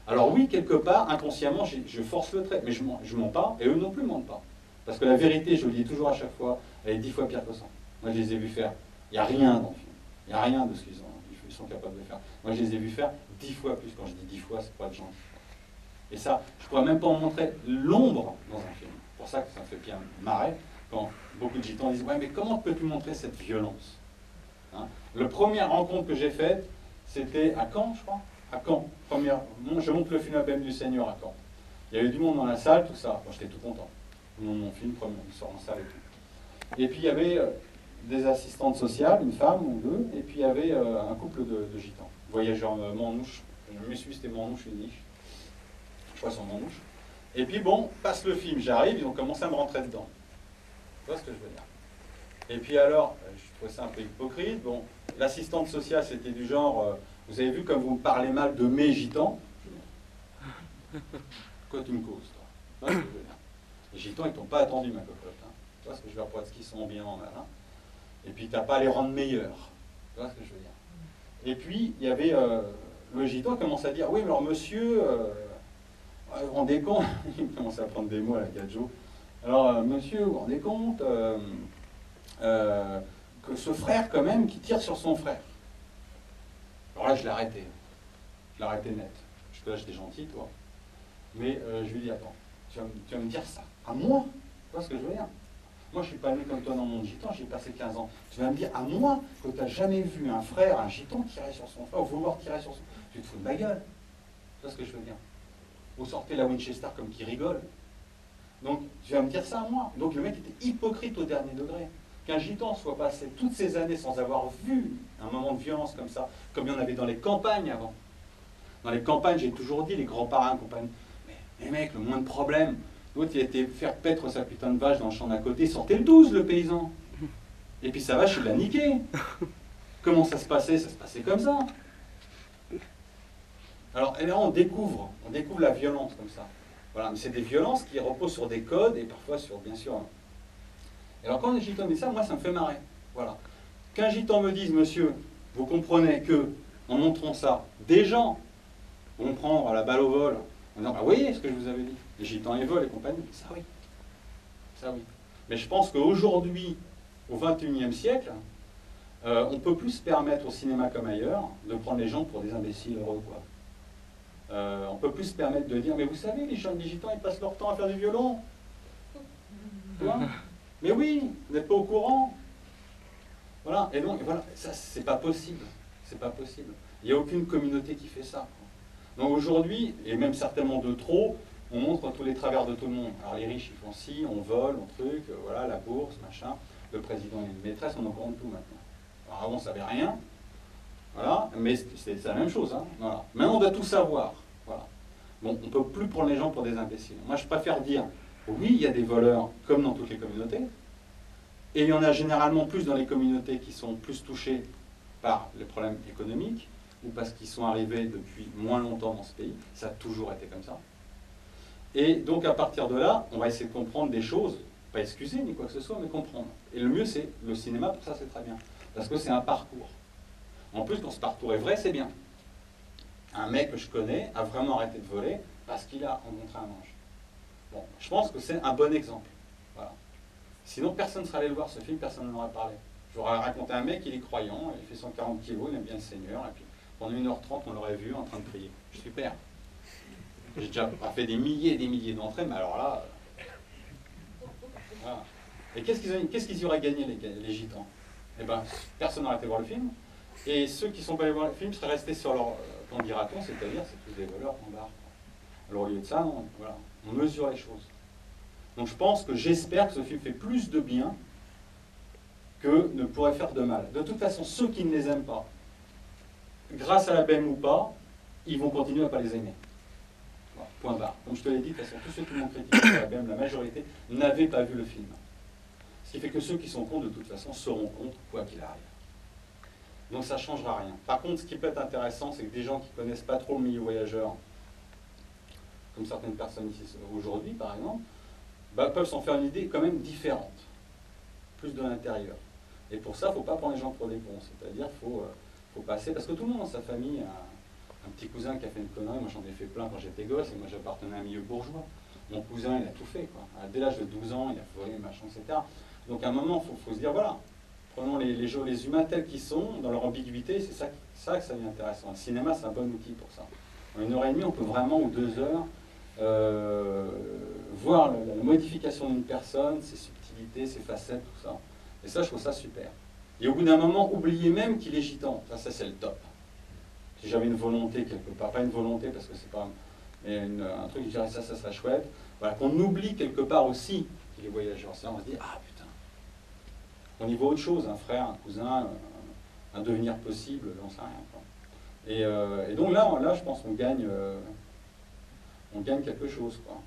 Alors oui, quelque part, inconsciemment, je force le trait, mais je mens pas, et eux non plus mentent pas. Parce que la vérité, je le dis toujours à chaque fois, elle est 10 fois pire que ça. Moi, je les ai vus faire. Il n'y a rien dans le film. Il n'y a rien de ce qu'ils sont capables de faire. Moi, je les ai vus faire 10 fois plus. Quand je dis 10 fois, c'est pas de gentil. Et ça, je ne pourrais même pas en montrer l'ombre dans un film. C'est pour ça que ça me fait bien marrer quand beaucoup de gitans disent « Ouais, mais comment peux-tu montrer cette violence ?» Hein. La première rencontre que j'ai faite, c'était à Caen, je crois. À Caen. Je monte le film à Bème du Seigneur à Caen. Il y avait du monde dans la salle, tout ça. Moi, j'étais tout content. Mon film, premier, il sort en salle et tout. Et puis, il y avait des assistantes sociales, une femme ou deux, et puis il y avait un couple de gitans. Voyageurs manouches. Je me suis dit, c'était manouche et niche. Je crois sur manouche. Et puis, bon, passe le film, j'arrive, ils ont commencé à me rentrer dedans. Tu vois ce que je veux dire? Et puis alors, je trouvais ça un peu hypocrite. Bon, l'assistante sociale, c'était du genre, vous avez vu comme vous me parlez mal de mes gitans? Quoi tu me causes, toi? Tu vois ce que je veux dire? Les gitans, ils t'ont pas attendu, ma cocotte. Hein. Tu vois ce que je veux dire? Pour être qu'ils sont bien en mal. Hein. Et puis, t'as pas à les rendre meilleurs. Tu vois ce que je veux dire? Et puis, il y avait le gitan qui commence à dire, oui, mais alors monsieur, vous vous rendez compte? Il commence à prendre des mots à la Gadjo. Alors, monsieur, vous vous rendez compte que ce frère, quand même, qui tire sur son frère. Alors là, je l'ai arrêté. Je l'ai arrêté net. Là, j'étais gentil, toi. Mais je lui dis, attends, tu vas me dire ça à moi? Tu vois ce que je veux dire? Moi, je suis pas né comme toi dans mon gitan, j'ai passé 15 ans. Tu vas me dire à moi que tu n'as jamais vu un frère, un gitan tirer sur son frère, ou vouloir tirer sur son... Tu te fous de ma gueule. Tu vois ce que je veux dire? Vous sortez la Winchester comme qui rigole. Donc, tu vas me dire ça à moi. Donc, le mec était hypocrite au dernier degré. Qu'un gitan soit passé toutes ces années sans avoir vu un moment de violence comme ça, comme il y en avait dans les campagnes avant. Dans les campagnes, j'ai toujours dit, les grands-parents, compagnie, mais mec, le moins de problème. L'autre, il a été faire paître sa putain de vache dans le champ d'à côté, il sortait le 12, le paysan. Et puis sa vache, il l'a niqué. Comment ça se passait? Ça se passait comme ça. Alors, et là, on découvre la violence comme ça. Voilà, mais c'est des violences qui reposent sur des codes et parfois sur, bien sûr... Et alors, quand un gitan dit ça, moi, ça me fait marrer. Voilà. Qu'un gitan me dise, monsieur, vous comprenez que, en montrant ça, des gens vont prendre la balle au vol, en disant, bah, vous voyez ce que je vous avais dit, les gitans et volent et compagnie. Ça, oui. Ça, oui. Mais je pense qu'aujourd'hui, au XXIe siècle, on ne peut plus se permettre, au cinéma comme ailleurs, de prendre les gens pour des imbéciles heureux, quoi. On ne peut plus se permettre de dire, mais vous savez, les jeunes gitans, ils passent leur temps à faire du violon. Tu vois? Mais oui, vous n'êtes pas au courant. Voilà, et donc, voilà, ça, c'est pas possible. C'est pas possible. Il n'y a aucune communauté qui fait ça. Donc aujourd'hui, et même certainement de trop, on montre tous les travers de tout le monde. Alors les riches, ils font ci, on vole, on truc, voilà, la bourse, machin. Le président et une maîtresse, on en compte tout maintenant. Alors avant, on ne savait rien. Voilà, mais c'est la même chose. Hein, voilà. Maintenant, on doit tout savoir. Voilà. Bon, on ne peut plus prendre les gens pour des imbéciles. Moi, je préfère dire, oui, il y a des voleurs, comme dans toutes les communautés, et il y en a généralement plus dans les communautés qui sont plus touchées par les problèmes économiques, ou parce qu'ils sont arrivés depuis moins longtemps dans ce pays. Ça a toujours été comme ça. Et donc, à partir de là, on va essayer de comprendre des choses, pas excuser ni quoi que ce soit, mais comprendre. Et le mieux, c'est le cinéma, pour ça, c'est très bien. Parce que c'est un parcours. En plus, quand ce parcours est vrai, c'est bien. Un mec que je connais a vraiment arrêté de voler parce qu'il a rencontré un ange. Bon, je pense que c'est un bon exemple. Voilà. Sinon, personne ne serait allé le voir ce film, personne n'en aurait parlé. J'aurais raconté à un mec, il est croyant, il fait 140 kilos, il aime bien le Seigneur, et puis pendant 1h30, on l'aurait vu en train de prier. Super. J'ai déjà fait des milliers et des milliers d'entrées, mais alors là... Voilà. Et qu'est-ce qu'ils y auraient gagné, les gitans? Eh bien, personne n'aurait été voir le film. Et ceux qui ne sont pas allés voir le film seraient restés sur leur... Qu'en dira-t-on? C'est-à-dire, c'est tous des voleurs qu'on barre. Alors au lieu de ça, voilà, on mesure les choses. Donc je pense que j'espère que ce film fait plus de bien que ne pourrait faire de mal. De toute façon, ceux qui ne les aiment pas, grâce à la BEM ou pas, ils vont continuer à ne pas les aimer. Voilà, point barre. Comme je te l'ai dit, de toute façon, tous ceux qui m'ont critiqué la BEM, la majorité, n'avaient pas vu le film. Ce qui fait que ceux qui sont contre, de toute façon, seront contre, quoi qu'il arrive. Donc ça ne changera rien. Par contre, ce qui peut être intéressant, c'est que des gens qui ne connaissent pas trop le milieu voyageur, comme certaines personnes ici aujourd'hui, par exemple, peuvent s'en faire une idée quand même différente, plus de l'intérieur. Et pour ça, il ne faut pas prendre les gens pour des cons, c'est-à-dire qu'il faut passer, parce que tout le monde dans sa famille Un petit cousin qui a fait une connerie, moi j'en ai fait plein quand j'étais gosse, et moi j'appartenais à un milieu bourgeois. Mon cousin, il a tout fait, quoi. Dès l'âge de 12 ans, il a volé, machin, etc. Donc à un moment, il faut se dire, voilà, prenons les humains tels qu'ils sont, dans leur ambiguïté, c'est ça que ça devient intéressant. Le cinéma, c'est un bon outil pour ça. En 1 heure et demie, on peut vraiment, ou 2 heures, voir la modification d'une personne, ses subtilités, ses facettes, tout ça. Et ça, je trouve ça super. Et au bout d'un moment, oublier même qu'il est gitan. Ça c'est le top. Si j'avais une volonté quelque part, pas une volonté parce que c'est pas, mais un truc, je dirais ça serait chouette. Voilà, qu'on oublie quelque part aussi qu'il est voyageur. Ça, on se dit, ah putain, on y voit autre chose, un frère, un cousin, un devenir possible, j'en sais rien, quoi. Et donc là, je pense qu'on gagne quelque chose, quoi.